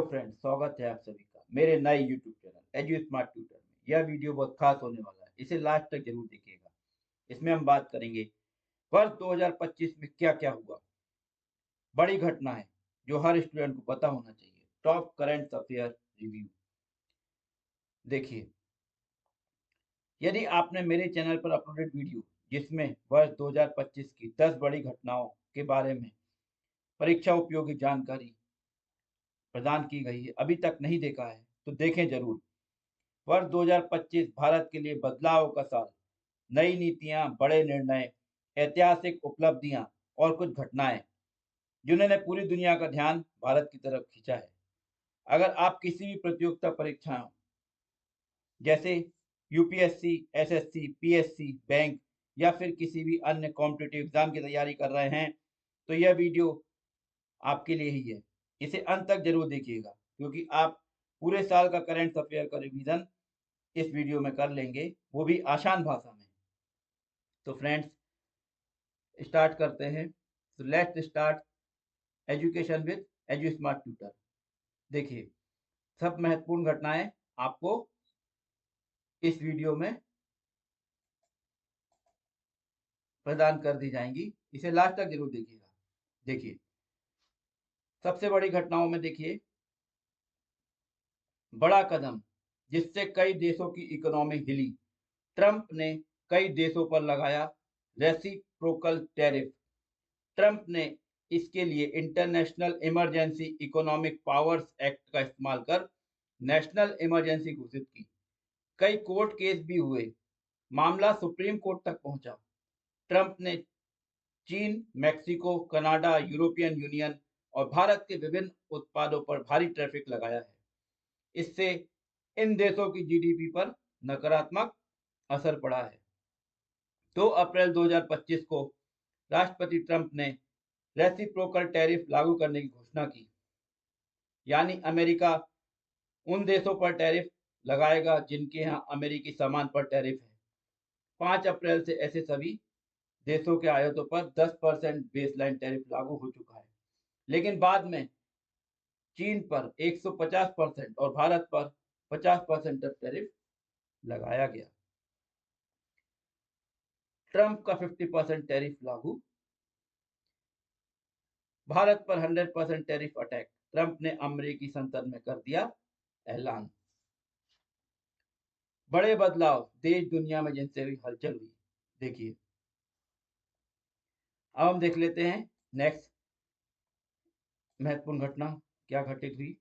Friends, स्वागत है आप सभी का मेरे नए YouTube channel edu smart tutor में। यह वीडियो बहुत खास होने वाला है, इसे लास्ट तक जरूर देखिएगा। इसमें हम बात करेंगे वर्ष 2025 में क्या क्या हुआ। बड़ी घटना है जो हर स्टूडेंट को पता होना चाहिए। Top current affair review. देखिए, यदि आपने मेरे चैनल पर अपलोडेड वीडियो जिसमें वर्ष 2025 की 10 बड़ी घटनाओं के बारे में परीक्षा उपयोगी जानकारी प्रदान की गई है, अभी तक नहीं देखा है तो देखें जरूर। वर्ष 2025 भारत के लिए बदलाव का साल। नई नीतियां, बड़े निर्णय, ऐतिहासिक उपलब्धियां और कुछ घटनाएं जिन्होंने पूरी दुनिया का ध्यान भारत की तरफ खींचा है। अगर आप किसी भी प्रतियोगिता परीक्षाओं जैसे यूपीएससी, एसएससी, पीएससी, बैंक या फिर किसी भी अन्य कॉम्पिटिटिव एग्जाम की तैयारी कर रहे हैं तो यह वीडियो आपके लिए ही है। इसे अंत तक जरूर देखिएगा क्योंकि आप पूरे साल का करंट अफेयर का रिवीजन इस वीडियो में कर लेंगे, वो भी आसान भाषा में। तो फ्रेंड्स, स्टार्ट करते हैं। तो let's start education with edu smart tutor. देखिए, सब महत्वपूर्ण घटनाएं आपको इस वीडियो में प्रदान कर दी जाएंगी, इसे लास्ट तक जरूर देखिएगा। देखिए, सबसे बड़ी घटनाओं में देखिए, बड़ा कदम जिससे कई देशों की इकोनॉमी हिली। ट्रंप ने कई देशों पर लगाया रेसिप्रोकल टैरिफ। ट्रंप ने इसके लिए international emergency economic powers act का इस्तेमाल कर नेशनल इमरजेंसी घोषित की। कई कोर्ट केस भी हुए, मामला सुप्रीम कोर्ट तक पहुंचा। ट्रंप ने चीन, मैक्सिको, कनाडा, यूरोपियन यूनियन और भारत के विभिन्न उत्पादों पर भारी टैरिफ लगाया है। इससे इन देशों की जीडीपी पर नकारात्मक असर पड़ा है। 2 अप्रैल 2025 को राष्ट्रपति ट्रंप ने रेसिप्रोकल टैरिफ लागू करने की घोषणा की, यानी अमेरिका उन देशों पर टैरिफ लगाएगा जिनके यहाँ अमेरिकी सामान पर टैरिफ है। 5 अप्रैल से ऐसे सभी देशों के आयातों पर 10% बेसलाइन टैरिफ लागू हो चुका है, लेकिन बाद में चीन पर 150% और भारत पर 50% तक टैरिफ लगाया गया। ट्रंप का 50% टैरिफ लागू, भारत पर 100% टैरिफ अटैक। ट्रंप ने अमेरिकी संसद में कर दिया ऐलान। बड़े बदलाव देश दुनिया में जिनसे भी हलचल हुई। देखिए, अब हम देख लेते हैं नेक्स्ट महत्वपूर्ण घटना क्या घटित हुई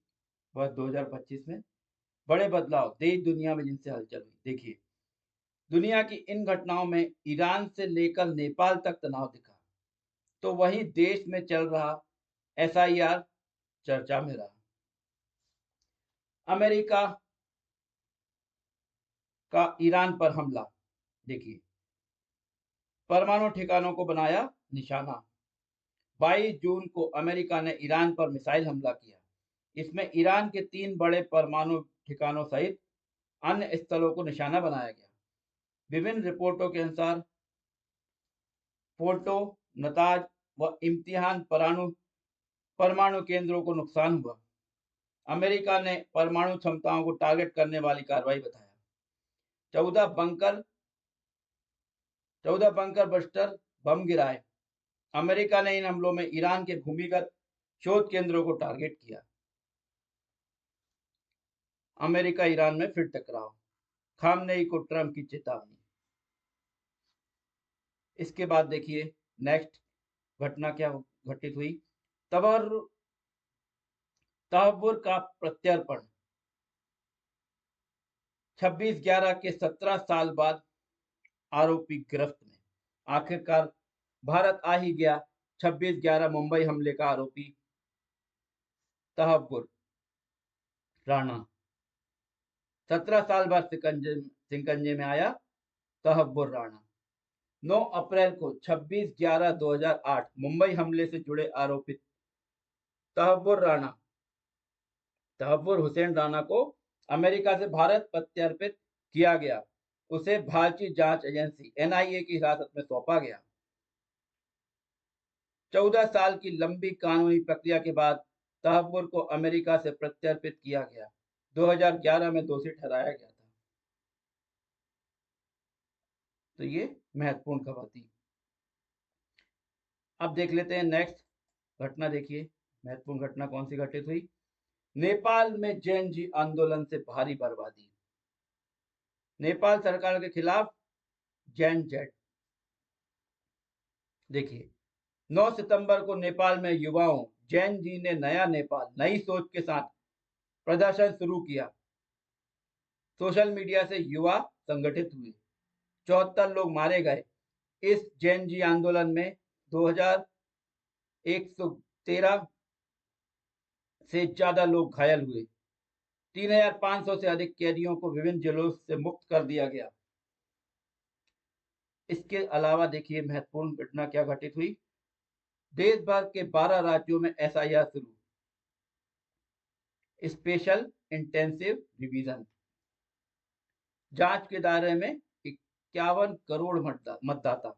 वर्ष 2025 में। बड़े बदलाव देश दुनिया में जिनसे हलचल हुई। देखिए, दुनिया की इन घटनाओं में ईरान से लेकर नेपाल तक तनाव दिखा, तो वहीं देश में चल रहा एसआईआर चर्चा में रहा। अमेरिका का ईरान पर हमला। देखिए, परमाणु ठिकानों को बनाया निशाना। 22 जून को अमेरिका ने ईरान पर मिसाइल हमला किया। इसमें ईरान के 3 बड़े परमाणु ठिकानों सहित अन्य स्थलों को निशाना बनाया गया। विभिन्न रिपोर्टों के अनुसार फोर्टो, नताज व इम्तिहान परमाणु केंद्रों को नुकसान हुआ। अमेरिका ने परमाणु क्षमताओं को टारगेट करने वाली कार्रवाई बताया। 14 बंकर बस्टर बम गिराए। अमेरिका ने इन हमलों में ईरान के भूमिगत शोध केंद्रों को टारगेट किया। अमेरिका ईरान में फिर टकराव, खामनेई को ट्रंप की चेतावनी। इसके बाद देखिए नेक्स्ट घटना क्या घटित हुई। तहव्वुर का प्रत्यर्पण। 26/11 के 17 साल बाद आरोपी गिरफ्त में। आखिरकार भारत आ ही गया। 26/11 मुंबई हमले का आरोपी तहव्वुर राणा 17 साल बाद शिकंजे में आया। तहव्वुर राणा 9 अप्रैल को 26/11/2008 मुंबई हमले से जुड़े आरोपित तहव्वुर हुसैन राणा को अमेरिका से भारत प्रत्यर्पित किया गया। उसे भारतीय जांच एजेंसी एनआईए की हिरासत में सौंपा गया। 14 साल की लंबी कानूनी प्रक्रिया के बाद तहव्वुर को अमेरिका से प्रत्यर्पित किया गया। 2011 में दोषी ठहराया गया था। तो ये महत्वपूर्ण खबर थी। अब देख लेते हैं नेक्स्ट घटना। देखिए महत्वपूर्ण घटना कौन सी घटित हुई। नेपाल में जैन जी आंदोलन से भारी बर्बादी। नेपाल सरकार के खिलाफ जैन जेट। देखिए 9 सितंबर को नेपाल में युवाओं जैन जी ने नया नेपाल नई सोच के साथ प्रदर्शन शुरू किया। सोशल मीडिया से युवा संगठित हुए। 74 लोग मारे गए। इस जैन जी आंदोलन में 2113 से ज्यादा लोग घायल हुए। 3500 से अधिक कैदियों को विभिन्न जेलों से मुक्त कर दिया गया। इसके अलावा देखिए महत्वपूर्ण घटना क्या घटित हुई। देश भर के 12 राज्यों में एसआईआर शुरू। Special intensive revision. जांच के दायरे में 51 करोड़ मतदाता।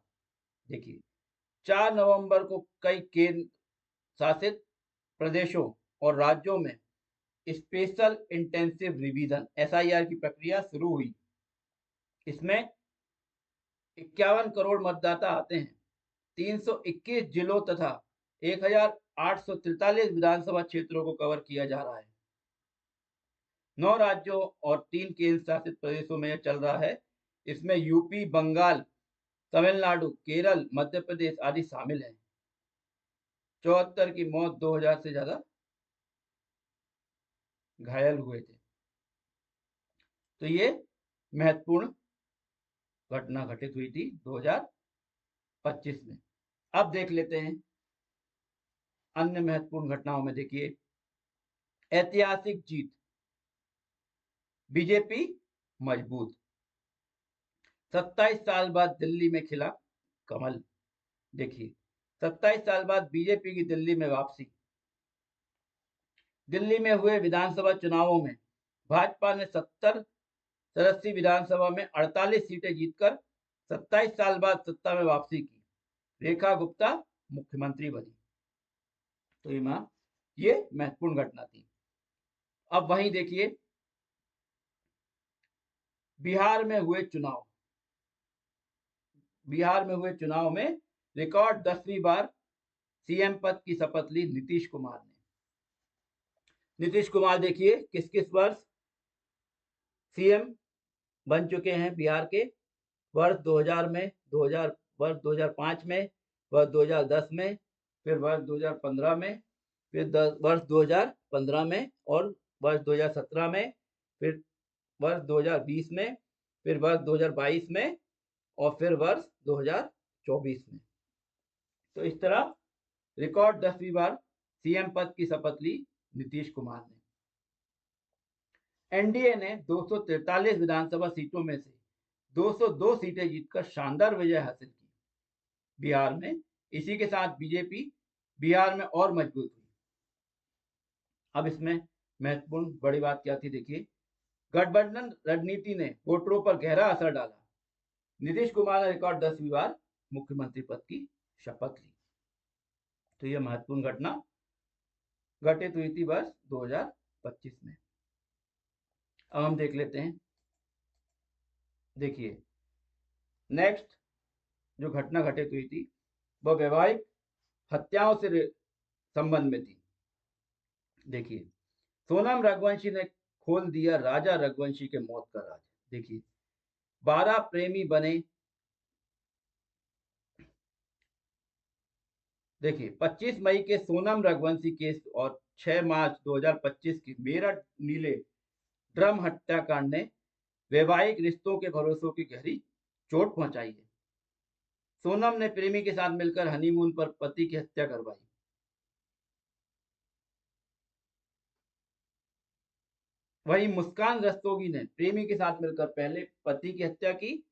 देखिए 4 नवंबर को कई केंद्र शासित प्रदेशों और राज्यों में स्पेशल इंटेंसिव रिवीजन एसआईआर की प्रक्रिया शुरू हुई। इसमें 51 करोड़ मतदाता आते हैं। 321 जिलों तथा 1843 विधानसभा क्षेत्रों को कवर किया जा रहा है। 9 राज्यों और 3 केंद्र शासित प्रदेशों में यह चल रहा है। इसमें यूपी, बंगाल, तमिलनाडु, केरल, मध्य प्रदेश आदि शामिल हैं। 74 की मौत, 2000 से ज्यादा घायल हुए थे। तो ये महत्वपूर्ण घटना घटित हुई थी 2025 में। अब देख लेते हैं अन्य महत्वपूर्ण घटनाओं में। देखिए ऐतिहासिक जीत, बीजेपी मजबूत। 27 साल बाद दिल्ली में खिला कमल। देखिए 27 साल बाद बीजेपी की दिल्ली में वापसी। दिल्ली में हुए विधानसभा चुनावों में भाजपा ने 70 सदस्यीय विधानसभा में 48 सीटें जीतकर 27 साल बाद सत्ता में वापसी की। रेखा गुप्ता मुख्यमंत्री बनी। तो ये महत्वपूर्ण घटना थी। अब वहीं देखिए बिहार में हुए चुनाव। बिहार में हुए चुनाव में रिकॉर्ड 10वीं बार सीएम पद की शपथ ली नीतीश कुमार ने। नीतीश कुमार देखिए किस किस वर्ष सीएम बन चुके हैं बिहार के। वर्ष 2000 में, 2000 वर्ष 2005 में, वर्ष 2010 में, फिर वर्ष 2015 में, फिर वर्ष 2015 में, और वर्ष 2017 में, फिर वर्ष 2020 में, फिर वर्ष 2022 में, और फिर वर्ष 2024 में। तो इस तरह रिकॉर्ड 10वीं बार सीएम पद की शपथ ली नीतीश कुमार ने। एनडीए ने 243 विधानसभा सीटों में से 202 सीटें जीतकर शानदार विजय हासिल की बिहार में। इसी के साथ बीजेपी बिहार में और मजबूत हुई। अब इसमें महत्वपूर्ण बड़ी बात क्या थी। देखिए गठबंधन रणनीति ने वोटरों पर गहरा असर डाला। नीतीश कुमार ने रिकॉर्ड 10वीं बार मुख्यमंत्री पद की शपथ ली। तो यह महत्वपूर्ण घटना घटित हुई थी वर्ष 2025 में। अब हम देख लेते हैं। देखिए नेक्स्ट जो घटना घटित हुई थी वह वैवाहिक हत्याओं से संबंध में थी। देखिए सोनम रघुवंशी ने खोल दिया राजा रघुवंशी के मौत का राज। देखिए 12 प्रेमी बने। देखिए 25 मई के सोनम रघुवंशी केस और 6 मार्च 2025 की मेरठ नीले ड्रम हत्याकांड ने वैवाहिक रिश्तों के भरोसों की गहरी चोट पहुंचाई है। सोनम ने प्रेमी के साथ मिलकर हनीमून पर पति की हत्या करवाई। वहीं मुस्कान रस्तोगी ने प्रेमी के साथ मिलकर पहले पति की हत्या की,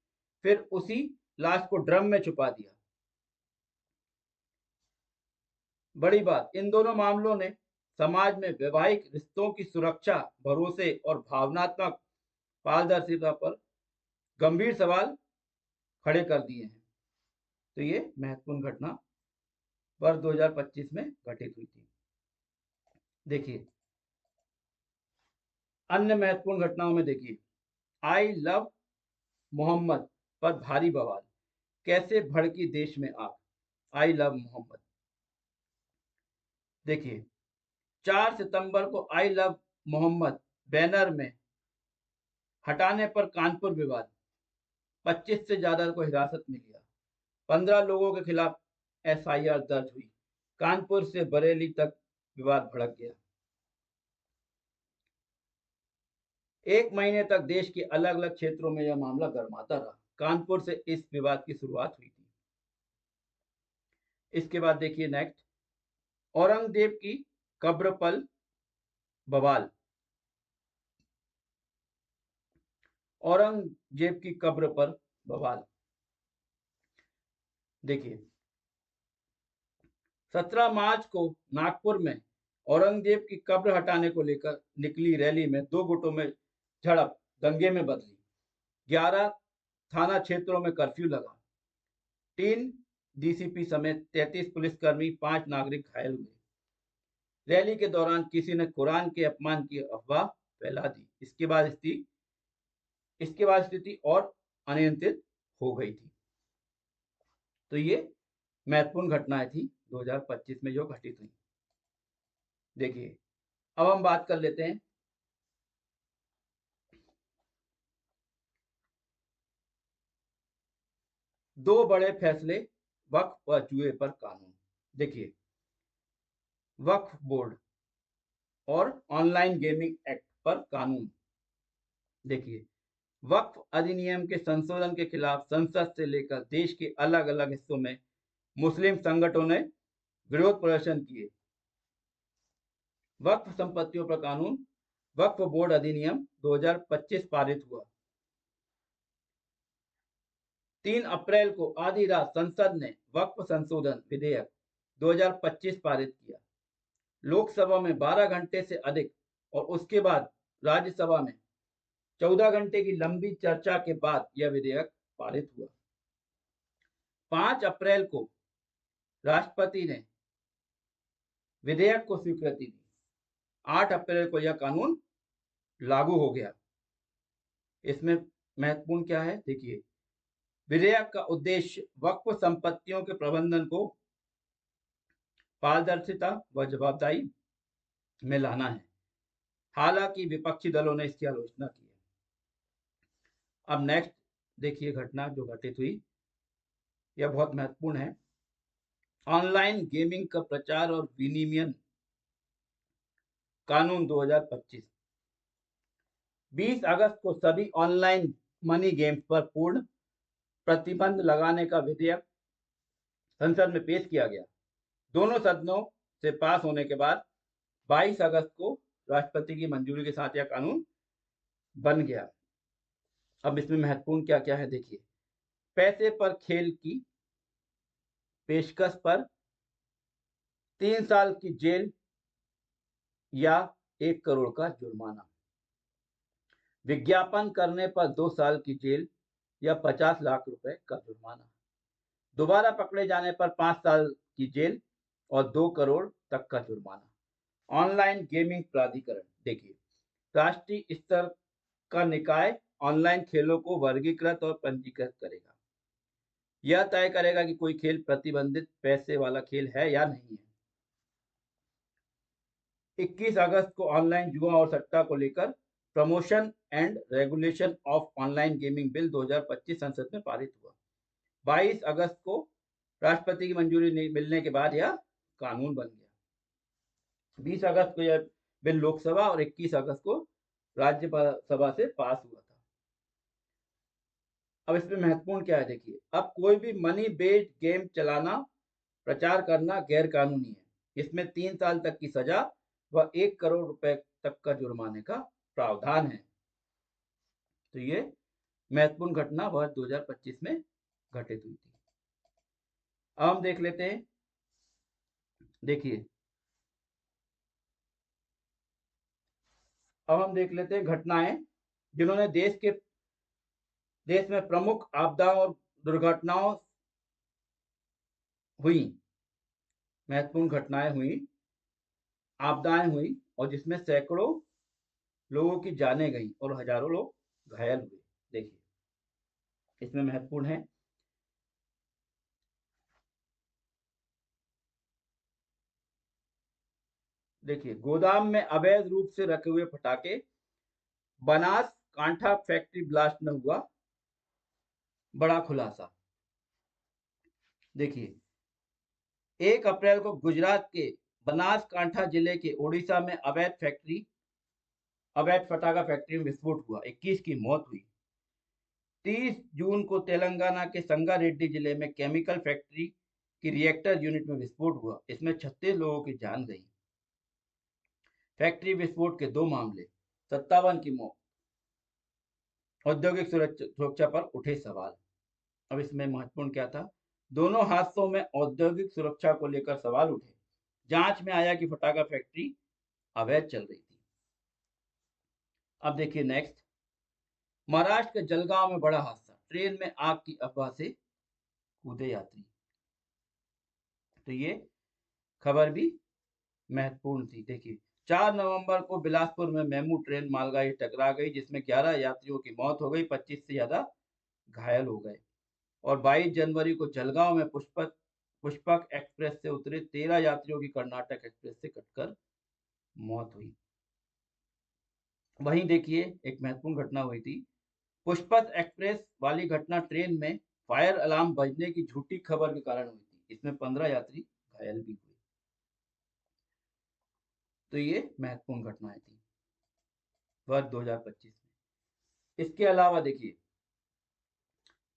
फिर उसी लाश को ड्रम में छुपा दिया। बड़ी बात, इन दोनों मामलों ने समाज में वैवाहिक रिश्तों की सुरक्षा, भरोसे और भावनात्मक पारदर्शिता पर गंभीर सवाल खड़े कर दिए हैं। तो ये महत्वपूर्ण घटना वर्ष 2025 में घटित हुई थी। देखिए अन्य महत्वपूर्ण घटनाओं में देखिए आई लव मोहम्मद पर भारी बवाल, कैसे भड़की देश में आग। आई लव मोहम्मद, देखिए 4 सितंबर को आई लव मोहम्मद बैनर में हटाने पर कानपुर विवाद, 25 से ज्यादा को हिरासत में लिया, 15 लोगों के खिलाफ एफआईआर दर्ज हुई, कानपुर से बरेली तक विवाद भड़क गया। 1 महीने तक देश के अलग अलग क्षेत्रों में यह मामला गर्माता रहा, कानपुर से इस विवाद की शुरुआत हुई थी। इसके बाद देखिए नेक्स्ट, औरंगजेब की कब्र पर बवाल, औरंगजेब की कब्र पर बवाल, देखिए 17 मार्च को नागपुर में औरंगजेब की कब्र हटाने को लेकर निकली रैली में 2 गुटों में झड़प दंगे में बदली, 11 थाना क्षेत्रों में कर्फ्यू लगा, 3 डीसीपी समेत 33 पुलिसकर्मी 5 नागरिक घायल हुए। रैली के दौरान किसी ने कुरान के अपमान की अफवाह फैला दी। इसके बाद स्थिति और अनियंत्रित हो गई थी। तो ये महत्वपूर्ण घटनाएं थी 2025 में जो घटित हुई। देखिए अब हम बात कर लेते हैं दो बड़े फैसले वक्फ व जुए पर कानून। देखिए वक्फ बोर्ड और ऑनलाइन गेमिंग एक्ट पर कानून। देखिए वक्फ अधिनियम के संशोधन के खिलाफ संसद से लेकर देश के अलग अलग हिस्सों में मुस्लिम संगठनों ने विरोध प्रदर्शन किए। वक्फ संपत्तियों पर कानून, वक्फ बोर्ड अधिनियम 2025 पारित हुआ। 3 अप्रैल को आधी रात संसद ने वक्फ संशोधन विधेयक 2025 पारित किया। लोकसभा में 12 घंटे से अधिक और उसके बाद राज्यसभा में 14 घंटे की लंबी चर्चा के बाद यह विधेयक पारित हुआ। 5 अप्रैल को राष्ट्रपति ने विधेयक को स्वीकृति दी। 8 अप्रैल को यह कानून लागू हो गया। इसमें महत्वपूर्ण क्या है देखिए, विधेयक का उद्देश्य वक्फ संपत्तियों के प्रबंधन को पारदर्शिता व जवाबदारी में लाना है। हालांकि विपक्षी दलों ने इसकी आलोचना की है। अब नेक्स्ट देखिए घटना जो घटित हुई, यह बहुत महत्वपूर्ण है। ऑनलाइन गेमिंग का प्रचार और विनियमन कानून 2025। 20 अगस्त को सभी ऑनलाइन मनी गेम्स पर पूर्ण प्रतिबंध लगाने का विधेयक संसद में पेश किया गया। दोनों सदनों से पास होने के बाद 22 अगस्त को राष्ट्रपति की मंजूरी के साथ यह कानून बन गया। अब इसमें महत्वपूर्ण क्या क्या है देखिए, पैसे पर खेल की पेशकश पर 3 साल की जेल या 1 करोड़ का जुर्माना, विज्ञापन करने पर 2 साल की जेल या 50 लाख रुपए का जुर्माना, दोबारा पकड़े जाने पर 5 साल की जेल और 2 करोड़ तक का जुर्माना। ऑनलाइन गेमिंग प्राधिकरण देखिए, राष्ट्रीय स्तर का निकाय ऑनलाइन खेलों को वर्गीकृत और पंजीकृत करेगा। यह तय करेगा कि कोई खेल प्रतिबंधित पैसे वाला खेल है या नहीं है। 21 अगस्त को ऑनलाइन जुआ और सट्टा को लेकर promotion and regulation of online gaming bill 2025 संसद में पारित हुआ। 22 अगस्त को राष्ट्रपति की मंजूरी मिलने के बाद यह कानून बन गया। 20 अगस्त को यह बिल लोकसभा और 21 अगस्त को राज्यसभा से पास हुआ था। अब इसमें महत्वपूर्ण क्या है देखिए, अब कोई भी मनी बेस्ड गेम चलाना प्रचार करना गैर कानूनी है। इसमें 3 साल तक की सजा व 1 करोड़ रुपए तक का जुर्माने का प्रावधान है। तो ये महत्वपूर्ण घटना वर्ष 2025 में घटित हुई थी। अब हम देख लेते हैं, देखिए अब हम देख लेते हैं घटनाएं जिन्होंने देश में प्रमुख आपदाओं और दुर्घटनाओं हुई, महत्वपूर्ण घटनाएं हुई आपदाएं हुई और जिसमें सैकड़ों लोगों की जानें गई और हजारों लोग घायल हुए। देखिए, इसमें महत्वपूर्ण है देखिए, गोदाम में अवैध रूप से रखे हुए पटाखे, बनास कांठा फैक्ट्री ब्लास्ट में हुआ बड़ा खुलासा। देखिए, 1 अप्रैल को गुजरात के बनासकांठा जिले के ओडिशा में अवैध पटाखा फैक्ट्री में विस्फोट हुआ, 21 की मौत हुई। 30 जून को तेलंगाना के संगारेड्डी जिले में केमिकल फैक्ट्री की रिएक्टर यूनिट में विस्फोट हुआ, इसमें 36 लोगों की जान गई। फैक्ट्री विस्फोट के 2 मामले, 57 की मौत। औद्योगिक सुरक्षा पर उठे सवाल। अब इसमें महत्वपूर्ण क्या था, दोनों हादसों में औद्योगिक सुरक्षा को लेकर सवाल उठे। जांच में आया कि पटाखा फैक्ट्री अवैध चल रही थी। अब देखिए नेक्स्ट, महाराष्ट्र के जलगांव में बड़ा हादसा, ट्रेन में आग की अफवाह से कूदे यात्री। तो ये खबर भी महत्वपूर्ण थी। देखिए, 4 नवंबर को बिलासपुर में मेमू ट्रेन मालगाड़ी टकरा गई, जिसमें 11 यात्रियों की मौत हो गई, 25 से ज्यादा घायल हो गए। और 22 जनवरी को जलगांव में पुष्पक एक्सप्रेस से उतरे 13 यात्रियों की कर्नाटक एक्सप्रेस से कटकर मौत हुई। वहीं देखिए, एक महत्वपूर्ण घटना हुई थी, पुष्पक एक्सप्रेस वाली घटना ट्रेन में फायर अलार्म बजने की झूठी खबर के कारण हुई थी, इसमें 15 यात्री घायल भी हुए। तो ये महत्वपूर्ण घटनाएं थी वर्ष 2025 में। इसके अलावा देखिए,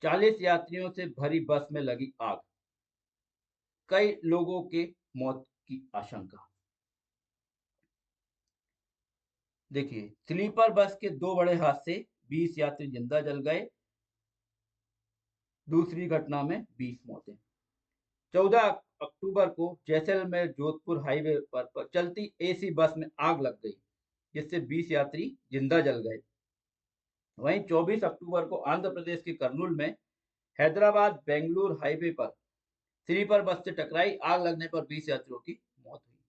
40 यात्रियों से भरी बस में लगी आग, कई लोगों के मौत की आशंका। देखिए, स्लीपर बस के 2 बड़े हादसे, 20 यात्री जिंदा जल गए, दूसरी घटना में 20 मौतें। 14 अक्टूबर को जैसलमेर जोधपुर हाईवे पर चलती एसी बस में आग लग गई, जिससे 20 यात्री जिंदा जल गए। वहीं 24 अक्टूबर को आंध्र प्रदेश के कर्नूल में हैदराबाद बेंगलुरु हाईवे पर स्लीपर बस से टकराई, आग लगने पर 20 यात्रियों की मौत हुई।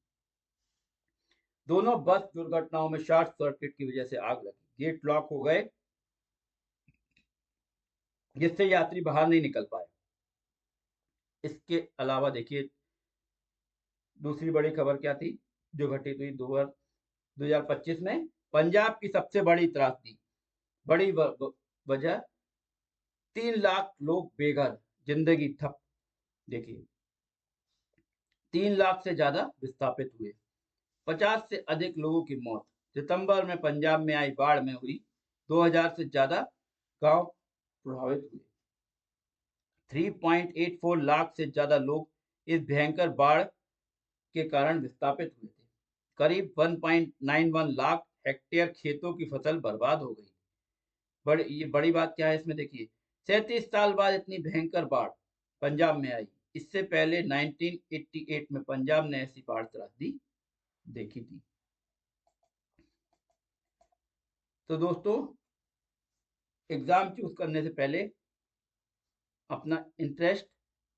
दोनों बस दुर्घटनाओं में शॉर्ट सर्किट की वजह से आग लगी, गेट लॉक हो गए, जिससे यात्री बाहर नहीं निकल पाए। इसके अलावा देखिए, दूसरी बड़ी खबर क्या थी जो घटित हुई 2025 में, पंजाब की सबसे बड़ी त्रासदी, बड़ी वजह 3 लाख लोग बेघर, जिंदगी ठप। देखिए, 3 लाख से ज्यादा विस्थापित हुए, 50 से अधिक लोगों की मौत। सितंबर में पंजाब में आई बाढ़ में हुई, 2000 से ज्यादा गांव प्रभावित हुए। 3.84 लाख से ज्यादा लोग इस भयंकर बाढ़ के कारण विस्थापित हुए थे। करीब 1.91 लाख हेक्टेयर खेतों की फसल बर्बाद हो गई। ये बड़ी बात क्या है इसमें देखिए, 37 साल बाद इतनी भयंकर बाढ़ पंजाब में आई। इससे पहले 1988 में पंजाब ने ऐसी बाढ़ त्रासदी देखी थी। तो दोस्तों, एग्जाम चूज करने से पहले अपना इंटरेस्ट,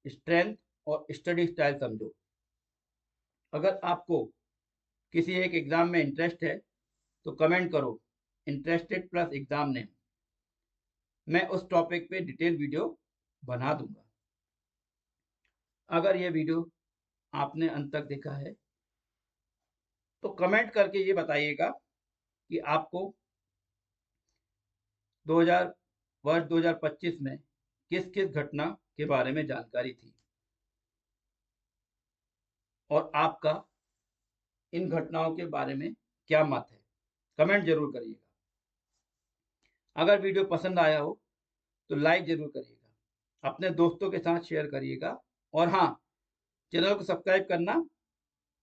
स्ट्रेंथ और स्टडी स्टाइल समझो। अगर आपको किसी एक एग्जाम में इंटरेस्ट है तो कमेंट करो इंटरेस्टेड प्लस एग्जाम नेम, मैं उस टॉपिक पे डिटेल वीडियो बना दूंगा। अगर ये वीडियो आपने अंत तक देखा है तो कमेंट करके ये बताइएगा कि आपको 2000 वर्ष 2025 में किस किस घटना के बारे में जानकारी थी और आपका इन घटनाओं के बारे में क्या मत है, कमेंट जरूर करिएगा। अगर वीडियो पसंद आया हो तो लाइक जरूर करिएगा, अपने दोस्तों के साथ शेयर करिएगा और हाँ, चैनल को सब्सक्राइब करना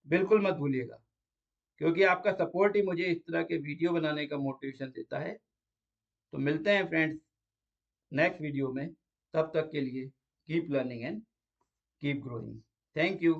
बिल्कुल मत भूलिएगा, क्योंकि आपका सपोर्ट ही मुझे इस तरह के वीडियो बनाने का मोटिवेशन देता है। तो मिलते हैं फ्रेंड्स नेक्स्ट वीडियो में, तब तक के लिए keep learning and keep growing. Thank you.